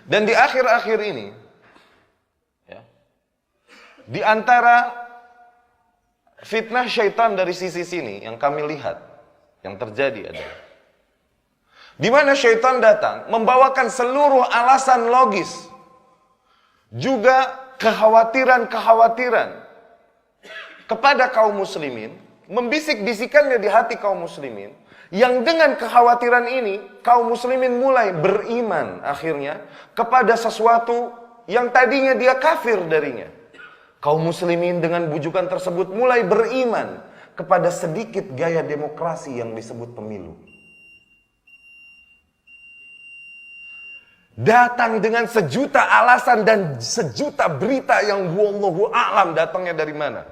Dan di akhir-akhir ini, ya, di antara fitnah syaitan dari sisi sini yang kami lihat, yang terjadi adalah di mana syaitan datang membawakan seluruh alasan logis, juga kekhawatiran-kekhawatiran kepada kaum muslimin, membisik-bisikannya di hati kaum muslimin, yang dengan kekhawatiran ini kaum muslimin mulai beriman akhirnya kepada sesuatu yang tadinya dia kafir darinya. Kaum muslimin dengan bujukan tersebut mulai beriman kepada sedikit gaya demokrasi yang disebut pemilu. Datang dengan sejuta alasan dan sejuta berita yang wallahu a'lam datangnya dari mana.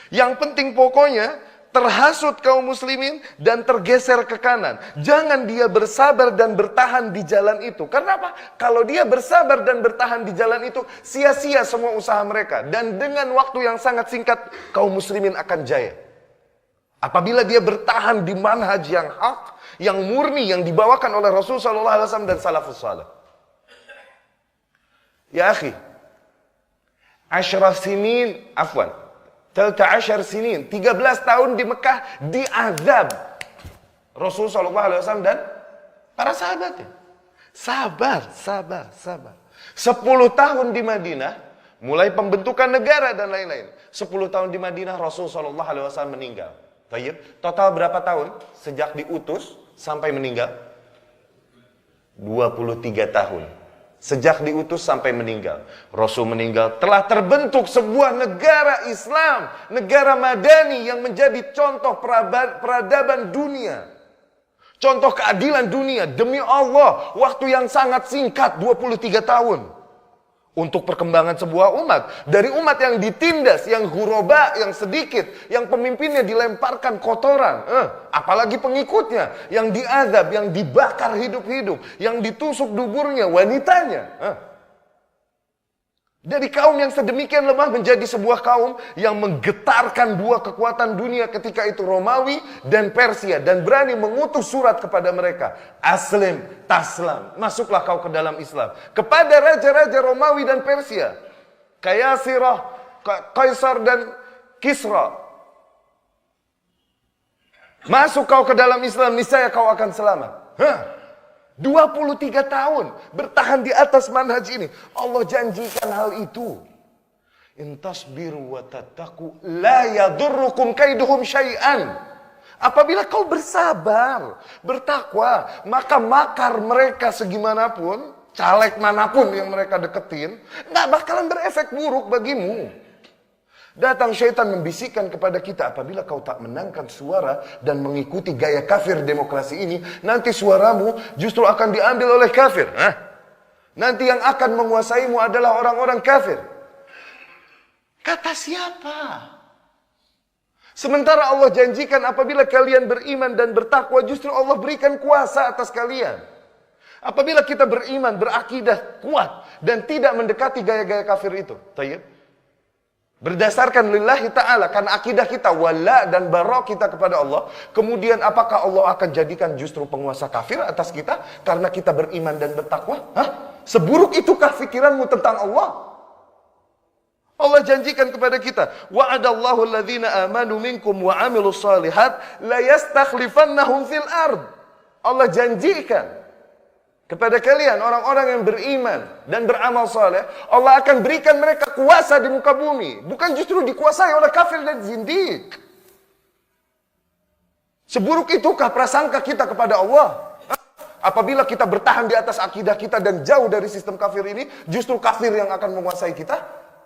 Yang penting pokoknya terhasut kaum muslimin dan tergeser ke kanan. Jangan dia bersabar dan bertahan di jalan itu. Karena apa? Kalau dia bersabar dan bertahan di jalan itu, sia-sia semua usaha mereka. Dan dengan waktu yang sangat singkat, kaum muslimin akan jaya. Apabila dia bertahan di manhaj yang hak, yang murni, yang dibawakan oleh Rasulullah SAW dan salafus salih. Ya akhi, 13 sinin, 13 tahun di Mekah diazab Rasulullah SAW dan para sahabatnya. Sabar. 10 tahun di Madinah, mulai pembentukan negara dan lain-lain. 10 tahun di Madinah Rasulullah SAW meninggal. Total berapa tahun sejak diutus sampai meninggal? 23 tahun. Sejak diutus sampai meninggal. Rasul meninggal, telah terbentuk sebuah negara Islam, negara Madani yang menjadi contoh peradaban dunia. Contoh keadilan dunia. Demi Allah, waktu yang sangat singkat, 23 tahun. Untuk perkembangan sebuah umat. Dari umat yang ditindas, yang ghuraba, yang sedikit, yang pemimpinnya dilemparkan kotoran. Apalagi pengikutnya, yang diazab, yang dibakar hidup-hidup, yang ditusuk duburnya, wanitanya. Dari kaum yang sedemikian lemah menjadi sebuah kaum yang menggetarkan dua kekuatan dunia ketika itu, Romawi dan Persia, dan berani mengutus surat kepada mereka. Aslim, taslam, masuklah kau ke dalam Islam. Kepada raja-raja Romawi dan Persia, Kayasirah, Kaisar dan Kisra. Masuk kau ke dalam Islam, niscaya kau akan selamat. 23 tahun bertahan di atas manhaj ini. Allah janjikan hal itu. In tasbiru wa tattaqu la yadurrukum kaiduhum syai'an. Apabila kau bersabar, bertakwa, maka makar mereka segimanapun, caleg manapun yang mereka deketin, gak bakalan berefek buruk bagimu. Datang syaitan membisikkan kepada kita, apabila kau tak menangkan suara dan mengikuti gaya kafir demokrasi ini, nanti suaramu justru akan diambil oleh kafir. Nanti yang akan menguasaimu adalah orang-orang kafir. Kata siapa? Sementara Allah janjikan apabila kalian beriman dan bertakwa, justru Allah berikan kuasa atas kalian. Apabila kita beriman, berakidah kuat dan tidak mendekati gaya-gaya kafir itu. Tayyib. Berdasarkan lillahi ta'ala, karena akidah kita wala dan bara kita kepada Allah. Kemudian apakah Allah akan jadikan justru penguasa kafir atas kita karena kita beriman dan bertakwa? Seburuk itukah pikiranmu tentang Allah? Allah janjikan kepada kita, wa'adallahu alladhina amanu minkum wa amilus salihat la yastakhlifannahum fil ard. Allah janjikan kepada kalian, orang-orang yang beriman dan beramal saleh, Allah akan berikan mereka kuasa di muka bumi. Bukan justru dikuasai oleh kafir dan zindik. Seburuk itukah prasangka kita kepada Allah? Apabila kita bertahan di atas akidah kita dan jauh dari sistem kafir ini, justru kafir yang akan menguasai kita?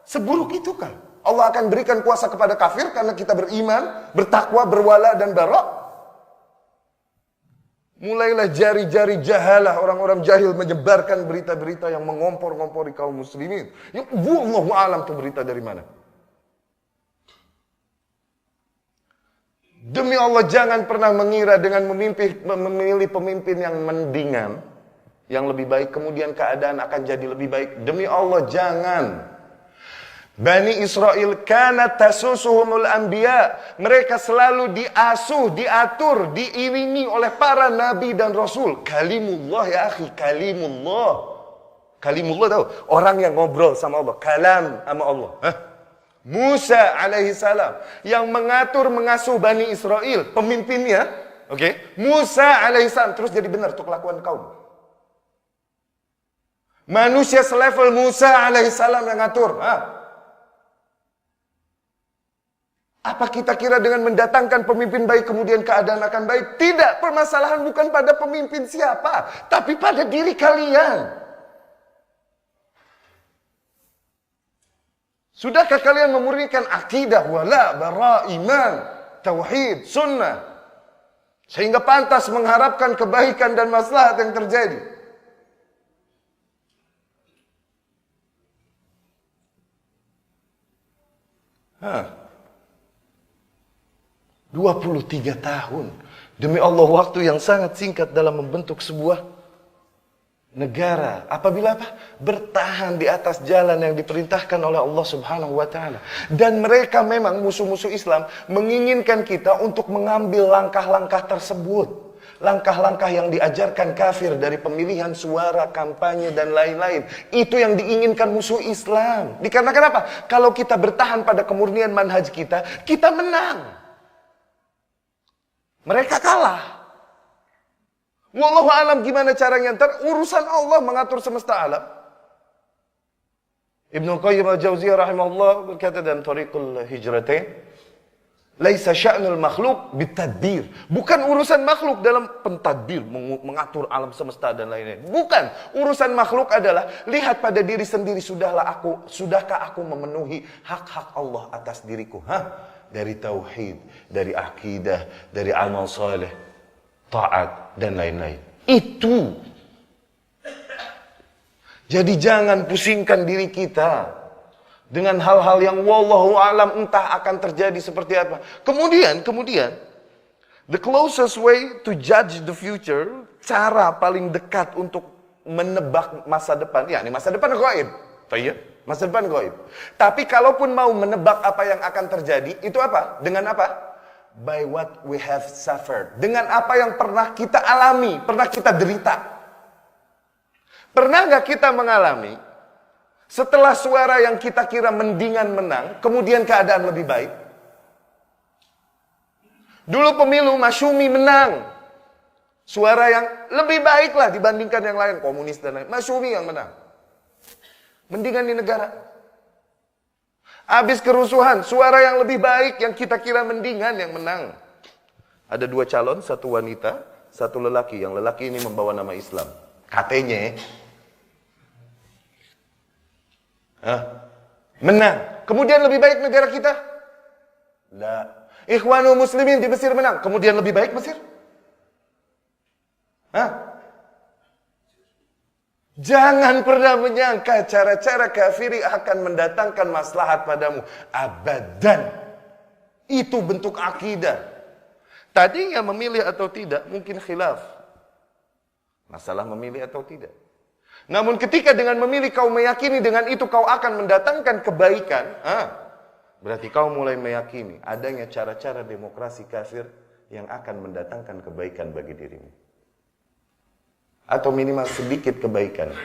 Seburuk itukah? Allah akan berikan kuasa kepada kafir karena kita beriman, bertakwa, berwala dan bara? Mulailah jari-jari jahalah, orang-orang jahil menyebarkan berita-berita yang mengompor-ngompori kaum muslimin. Ya, wallahu alam itu berita dari mana? Demi Allah, jangan pernah mengira dengan memilih pemimpin yang mendingan, yang lebih baik, kemudian keadaan akan jadi lebih baik. Demi Allah, jangan. Bani Israel kanat tasusuhumul anbiya. Mereka selalu diasuh, diatur, diiringi oleh para nabi dan rasul. Kalimullah ya akhi, kalimullah. Kalimullah tahu, orang yang ngobrol sama Allah, kalam sama Allah. Hah? Musa alaihissalam yang mengatur mengasuh Bani Israel, pemimpinnya, oke? Musa alaihissalam terus jadi benar untuk kelakuan kaum. Manusia selevel Musa alaihissalam yang ngatur. Apa kita kira dengan mendatangkan pemimpin baik kemudian keadaan akan baik? Tidak, permasalahan bukan pada pemimpin siapa, tapi pada diri kalian. Sudahkah kalian memurnikan akidah, wala, bara, iman, tauhid, sunnah, sehingga pantas mengharapkan kebaikan dan maslahat yang terjadi? Hah. 23 tahun. Demi Allah, waktu yang sangat singkat dalam membentuk sebuah negara. Apabila bertahan di atas jalan yang diperintahkan oleh Allah Subhanahu wa taala. Dan mereka memang musuh-musuh Islam menginginkan kita untuk mengambil langkah-langkah tersebut. Langkah-langkah yang diajarkan kafir dari pemilihan suara, kampanye dan lain-lain. Itu yang diinginkan musuh Islam. Dikarenakan apa? Kalau kita bertahan pada kemurnian manhaj kita, kita menang. Mereka kalah. Wallahu alam gimana caranya ntar, urusan Allah mengatur semesta alam. Ibnu Qayyim al-Jauziyah rahimahullah berkata dalam Thariqul Hijratain, laisa sya'nul makhluk bitadbir. Bukan urusan makhluk dalam pentadbir, mengatur alam semesta dan lain-lain. Bukan. Urusan makhluk adalah lihat pada diri sendiri, sudahkah aku memenuhi hak-hak Allah atas diriku? Dari tauhid, dari akidah, dari amal saleh, taat dan lain-lain. Itu. Jadi jangan pusingkan diri kita dengan hal-hal yang wallahu alam entah akan terjadi seperti apa. Kemudian the closest way to judge the future, cara paling dekat untuk menebak masa depan, ya ini masa depan gaib. Masa depan gaib. Tapi kalaupun mau menebak apa yang akan terjadi, itu apa? Dengan apa? By what we have suffered. Dengan apa yang pernah kita alami, pernah kita derita. Pernah nggak kita mengalami setelah suara yang kita kira mendingan menang, kemudian keadaan lebih baik? Dulu pemilu Masyumi menang. Suara yang lebih baik lah dibandingkan yang lain, komunis dan lain. Masyumi yang menang. Mendingan di negara. Habis kerusuhan, suara yang lebih baik yang kita kira mendingan yang menang. Ada 2 calon, 1 wanita, 1 lelaki. Yang lelaki ini membawa nama Islam. Katanya menang. Kemudian lebih baik negara kita? La. Ikhwanul Muslimin di Mesir menang. Kemudian lebih baik Mesir? Jangan pernah menyangka cara-cara kafiri akan mendatangkan maslahat padamu. Abadan. Itu bentuk akidah. Tadinya memilih atau tidak mungkin khilaf. Masalah memilih atau tidak. Namun ketika dengan memilih kau meyakini dengan itu kau akan mendatangkan kebaikan, berarti kau mulai meyakini adanya cara-cara demokrasi kafir yang akan mendatangkan kebaikan bagi dirimu. Atau minimal sedikit kebaikan